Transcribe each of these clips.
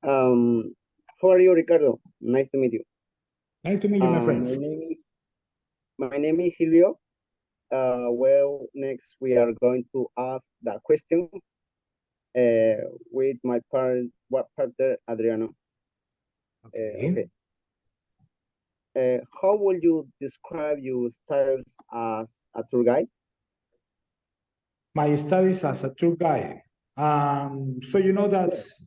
Um, how are you, Ricardo? Nice to meet you. Nice to meet you, my Um, my friends. name is my name is Silvio. Well, next we are going to ask that question with my partner Adriano. Okay. Okay. How would you describe your styles as a tour guide? My studies as a tour guide. So you know that Yes.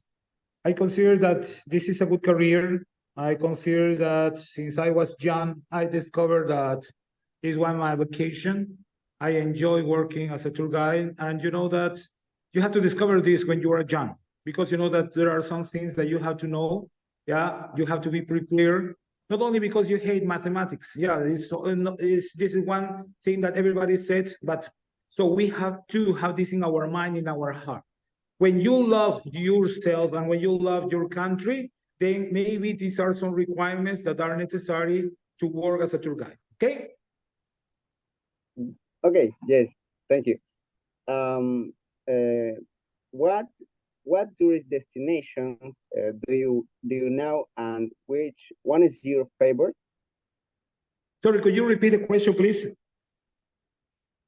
I consider that this is a good career. I consider that since I was young, I discovered that is one of my vocation. I enjoy working as a tour guide, and you know that you have to discover this when you are young, because you know that there are some things that you have to know. Yeah, you have to be prepared. Not only because you hate mathematics. Yeah, this is one thing that everybody said, but so we have to have this in our mind, in our heart. When you love yourself and when you love your country, then maybe these are some requirements that are necessary to work as a tour guide. Okay. Okay. Yes. Thank you. Um, uh, what what tourist destinations do you know, and which one is your favorite? Sorry, could you repeat the question, please?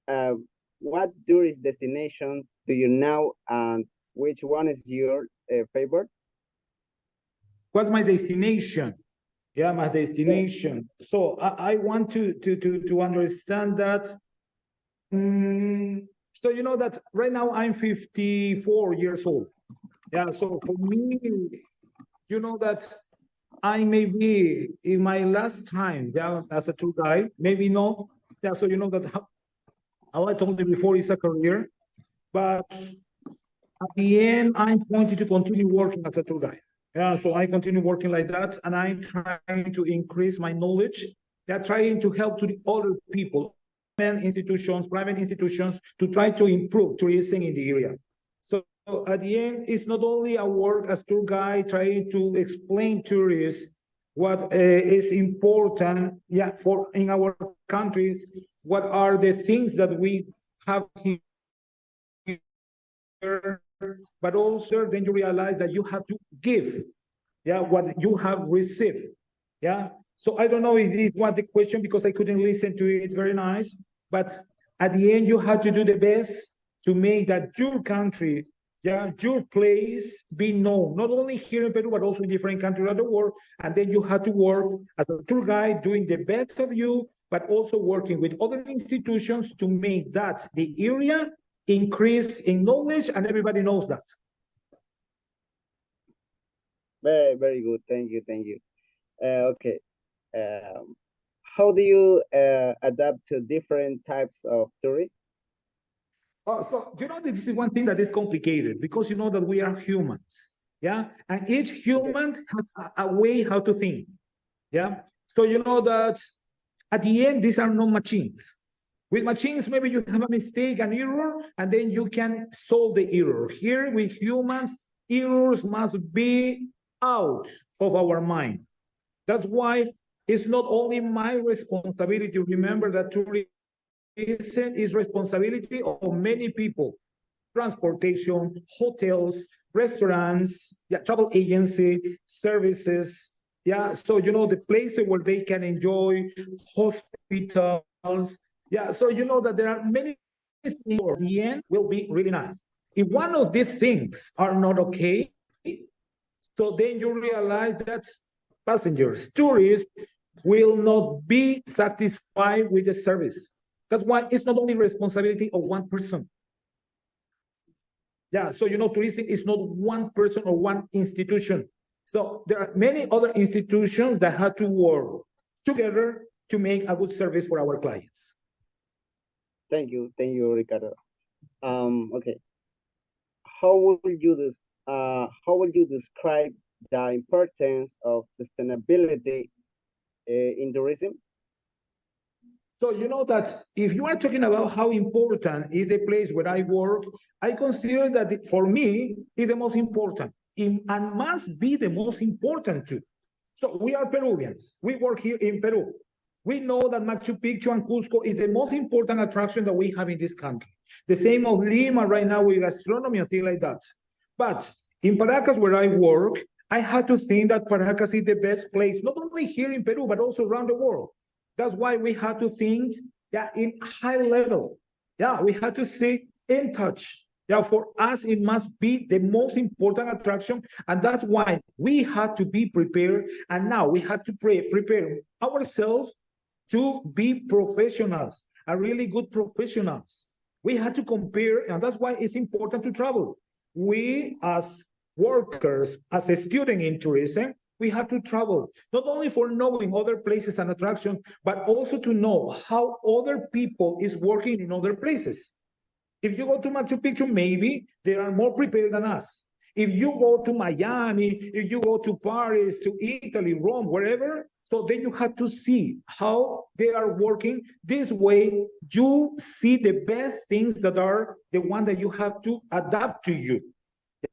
Uh, what tourist destinations do you know, and which one is your favorite? What's my destination? Yeah, my Yes. destination. So I want to understand that. So you know that right now I'm 54 years old. Yeah. So for me, you know that I may be in my last time, yeah, as a tour guide, maybe no. Yeah, so you know that how I told you before, it's a career, but at the end, I'm going to continue working as a tour guide. Yeah, so I continue working like that, and I'm trying to increase my knowledge. They're trying to help to the other people, institutions, private institutions, to try to improve tourism in the area. So at the end, it's not only a work as tour guide trying to explain tourists what is important, yeah, for in our countries, what are the things that we have here, but also then you realize that you have to give, yeah, what you have received, yeah. So I don't know if this was the question because I couldn't listen to it very nice, but at the end you have to do the best to make that your country, yeah, your place be known, not only here in Peru, but also in different countries around the world. And then you have to work as a tour guide, doing the best of you, but also working with other institutions to make that the area increase in knowledge, and everybody knows that. Very, very good. Thank you. Thank you. Okay. Um, how do you adapt to different types of tourists? So you know that this is one thing that is complicated because you know that we are humans, yeah, and each Okay. human has a way how to think, yeah. So you know that at the end these are not machines. With machines, maybe you have a mistake, an error, and then you can solve the error. Here with humans, errors must be out of our mind. That's why it's not only my responsibility. Remember that tourism is responsibility of many people. Transportation, hotels, restaurants, yeah, travel agency, services. Yeah, so you know the places where they can enjoy, hospitals. Yeah, so you know that there are many things. The end will be really nice. If one of these things are not okay, so then you realize that passengers, tourists, will not be satisfied with the service. That's why it's not only responsibility of one person. Yeah, so you know, tourism is not one person or one institution. So there are many other institutions that have to work together to make a good service for our clients. Thank you, Ricardo. Okay. How would you describe the importance of sustainability in tourism? So you know that if you are talking about how important is the place where I work, I consider that for me is the most important and must be the most important too. So we are Peruvians. We work here in Peru. We know that Machu Picchu and Cusco is the most important attraction that we have in this country. The same of Lima right now with gastronomy and things like that. But in Paracas, where I work, I had to think that Paracas is the best place, not only here in Peru, but also around the world. That's why we had to think in high level. Yeah, we had to stay in touch. Yeah, for us, it must be the most important attraction. And that's why we had to be prepared. And now we had to prepare ourselves to be professionals, are really good professionals. We had to compare, and that's why it's important to travel. We, as workers, as a student in tourism, we had to travel, not only for knowing other places and attractions, but also to know how other people is working in other places. If you go to Machu Picchu, maybe they are more prepared than us. If you go to Miami, if you go to Paris, to Italy, Rome, wherever, so then you have to see how they are working. This way, you see the best things that are the one that you have to adapt to you.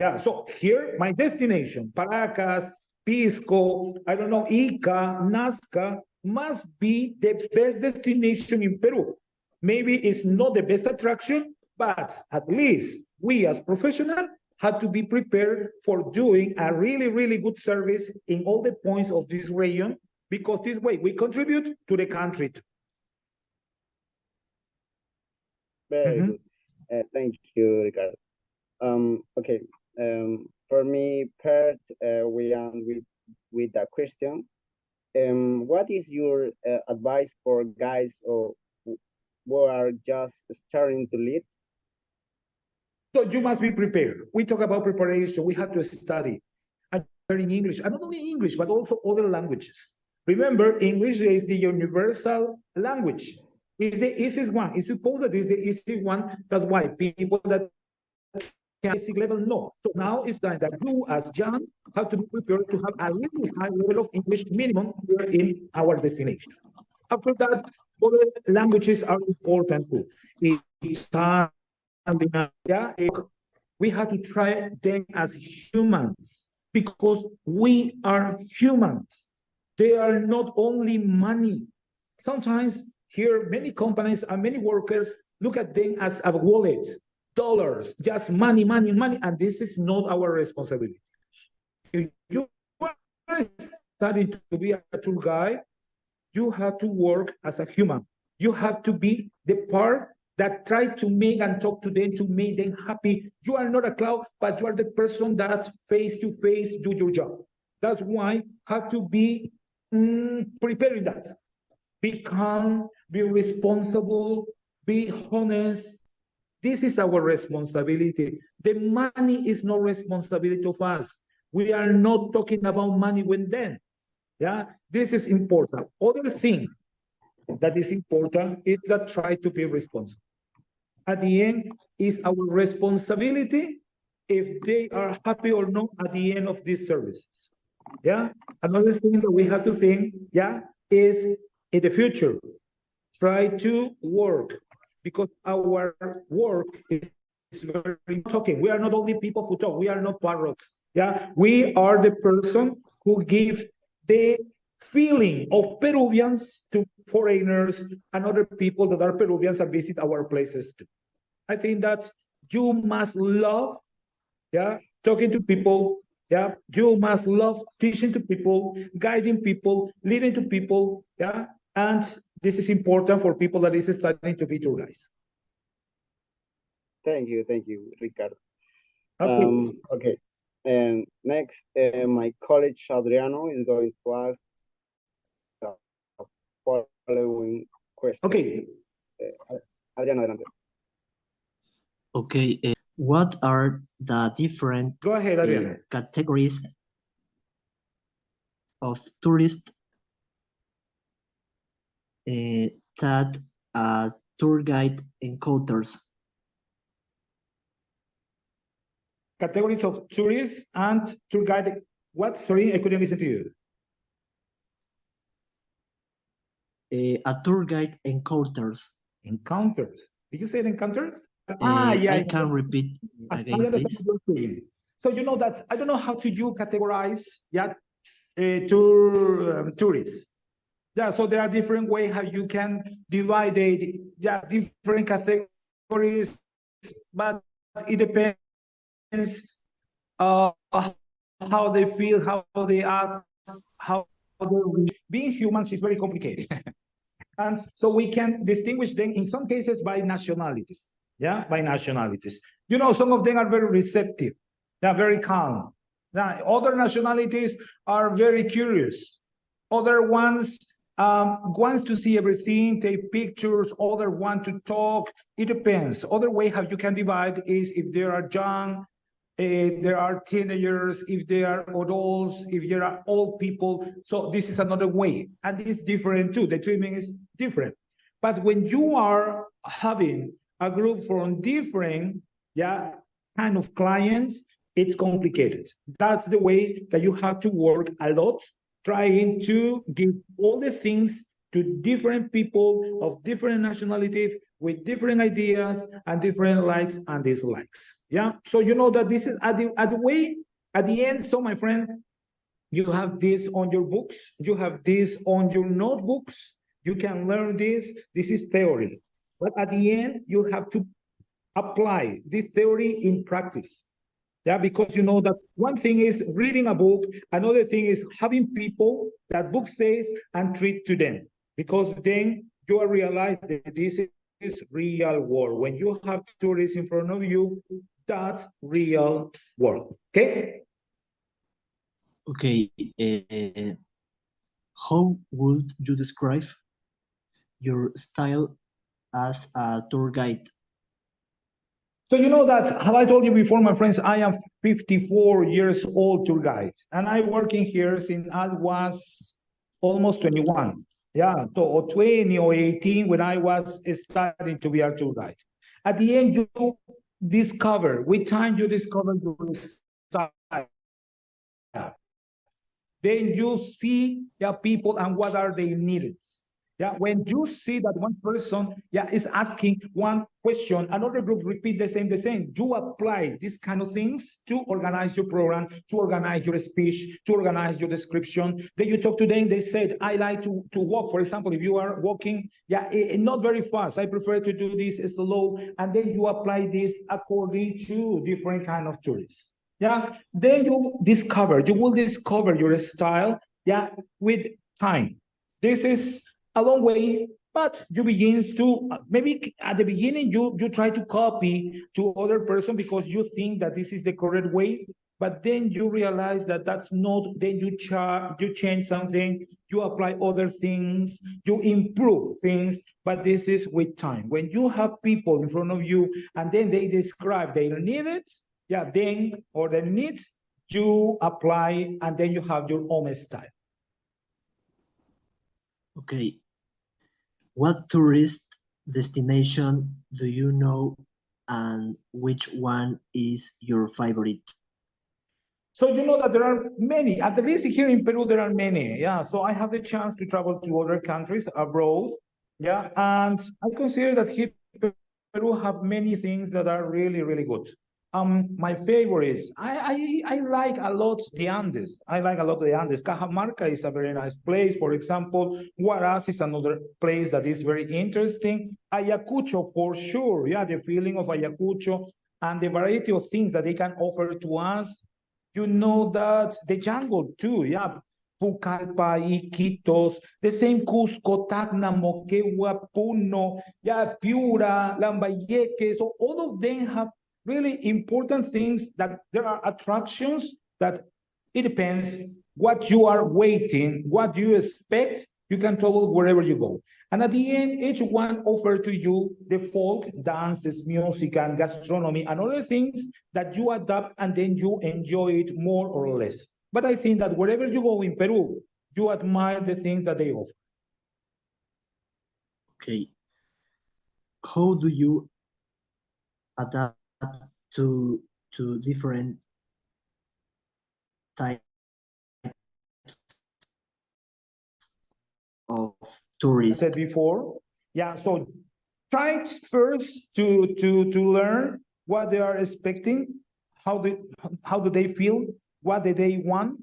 Yeah, so here, my destination, Paracas, Pisco, I don't know, Ica, Nazca, must be the best destination in Peru. Maybe it's not the best attraction, but at least we as professionals had to be prepared for doing a really, really good service in all the points of this region, because this way we contribute to the country too. Very good. Thank you, Ricardo. Okay. For me, Pert, we end with a question. What is your advice for guys who are just starting to lead? So you must be prepared. We talk about preparation. We have to study and learn English, and not only English, but also other languages. Remember, English is the universal language. It's the easiest one. It's supposed that it's the easy one. That's why people that can basic level, no. So now it's time that you, as young, have to be prepared to have a really high level of English minimum here in our destination. After that, other languages are important too. It's time, yeah, we have to try them as humans, because we are humans. They are not only money. Sometimes here, many companies and many workers look at them as a wallet, dollars, just money, money, money, and this is not our responsibility. If you are studying to be a tour guide, you have to work as a human. You have to be the part that try to make and talk to them to make them happy. You are not a clown, but you are the person that face to face do your job. That's why you have to be preparing that. Be calm, be responsible, be honest. This is our responsibility. The money is no responsibility of us. We are not talking about money when then. Yeah, this is important. Other thing that is important is that try to be responsible. At the end, is our responsibility if they are happy or not at the end of these services. Yeah, another thing that we have to think, yeah, is in the future, try to work, because our work is very talking. We are not only people who talk, we are not parrots. Yeah, we are the person who give the feeling of Peruvians to foreigners and other people that are Peruvians and visit our places too. I think that you must love, yeah, talking to people. Yeah, you must love teaching to people, guiding people, leading to people. Yeah, and this is important for people that is studying to be tour guides. Thank you, Ricardo. Okay. Okay, and next, my colleague Adriano is going to ask the following question. Okay. Adriano, adelante. Okay, what are the different Go ahead, Adriano. categories of tourists that a tour guide encounters? Categories of tourists and tour guide. What? Sorry, I couldn't listen to you. A tour guide encounters. Encounters. Did you say encounters? Yeah. I can repeat again, please. So you know that I don't know how to you categorize tourists. Yeah, so there are different ways how you can divide it. Yeah, different categories, but it depends how they feel, how they act, how they being humans is very complicated. And so we can distinguish them in some cases by nationalities. Yeah, by nationalities. You know, some of them are very receptive. They're very calm. Now, other nationalities are very curious. Other ones want to see everything, take pictures. Other want to talk. It depends. Other way how you can divide is if they are young, there are teenagers, if they are adults, if there are old people. So this is another way. And it's different too. The treatment is different. But when you are having a group from different kind of clients, it's complicated. That's the way that you have to work a lot, trying to give all the things to different people of different nationalities with different ideas and different likes and dislikes. Yeah. So you know that this is at the end. So my friend, you have this on your books, you have this on your notebooks, you can learn this. This is theory. But at the end, you have to apply this theory in practice. Yeah, because you know that one thing is reading a book, another thing is having people that book says and treat to them. Because then you will realize that this is real world. When you have tourists in front of you, that's real world. Okay? Okay. How would you describe your style as a tour guide? So you know that, have I told you before, my friends, I am 54 years old tour guide, and I'm working here since I was almost 21. Yeah, so or 20 or 18 when I was starting to be a tour guide. At the end, you discover, with time, you discover your style. Then you see people and what are their needs. Yeah, when you see that one person is asking one question, another group repeat the same. You apply these kind of things to organize your program, to organize your speech, to organize your description. Then you talk to them, they said, I like to walk. For example, if you are walking, not very fast, I prefer to do this slow. And then you apply this according to different kind of tourists. Yeah, then you will discover your style, with time. This is a long way, but you begins to, maybe at the beginning, you try to copy to other person because you think that this is the correct way, but then you realize that that's not, then you change something, you apply other things, you improve things, but this is with time. When you have people in front of you and then they describe their needs, then, or the needs, you apply, and then you have your own style. Okay. What tourist destination do you know and which one is your favorite? So you know that there are many, at least here in Peru, there are many. Yeah, so I have the chance to travel to other countries abroad. Yeah, and I consider that here Peru have many things that are really, really good. My favorites, I like a lot the Andes. I like a lot the Andes. Cajamarca is a very nice place. For example, Huaraz is another place that is very interesting. Ayacucho, for sure. Yeah, the feeling of Ayacucho and the variety of things that they can offer to us. You know that the jungle too, Pucallpa, Iquitos, the same Cusco, Tacna, Moquegua, Puno, Piura, Lambayeque. So all of them have really important things that there are attractions that it depends what you are waiting, what you expect, you can travel wherever you go. And at the end, each one offers to you the folk, dances, music, and gastronomy, and other things that you adapt and then you enjoy it more or less. But I think that wherever you go in Peru, you admire the things that they offer. Okay. How do you adapt to different types of tourists? I said before, so try first to learn what they are expecting, how do they feel, what do they want,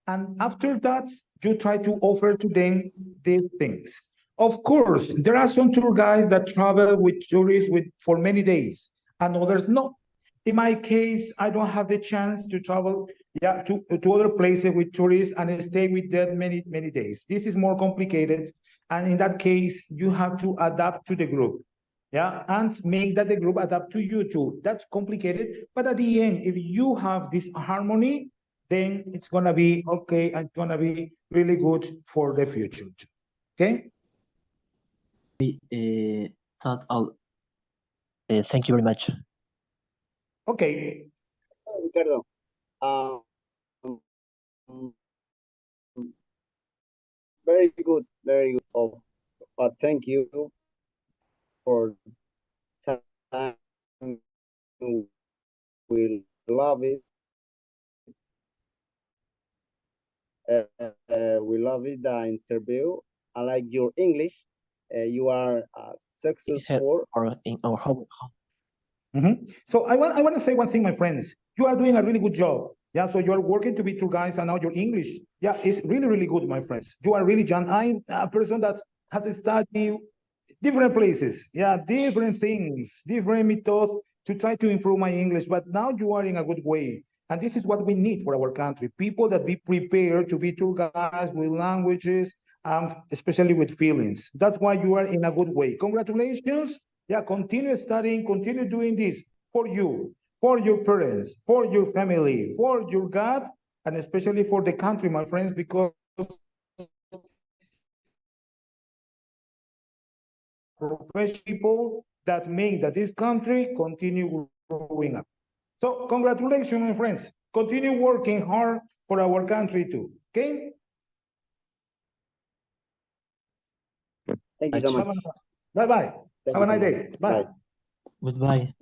And after that, you try to offer to them these things. Of course, there are some tour guides that travel with tourists for many days, and others not. In my case, I don't have the chance to travel, to other places with tourists and stay with them many days. This is more complicated, and in that case, you have to adapt to the group, and make that the group adapt to you too. That's complicated, but at the end, if you have this harmony, then it's gonna be okay and it's gonna be really good for the future. Okay. That's all. Thank you very much. Okay. Ricardo, very good, very good. Thank you for time. We love it. We love it. The interview. I like your English. You are successful. Or in our home. So I want to say one thing, my friends. You are doing a really good job. Yeah, so you are working to be tour guides, and now your English, is really, really good, my friends. You are really young. I'm a person that has studied different places, different things, different methods to try to improve my English. But now you are in a good way. And this is what we need for our country. People that be prepared to be tour guides with languages, especially with feelings. That's why you are in a good way. Congratulations. Yeah, continue studying, continue doing this for you, for your parents, for your family, for your God, and especially for the country, my friends, because professional people that make that this country continue growing up. So congratulations, my friends. Continue working hard for our country too. Okay? Thank you so much. Bye-bye. Thank Have a you so nice much. day. Bye. Goodbye.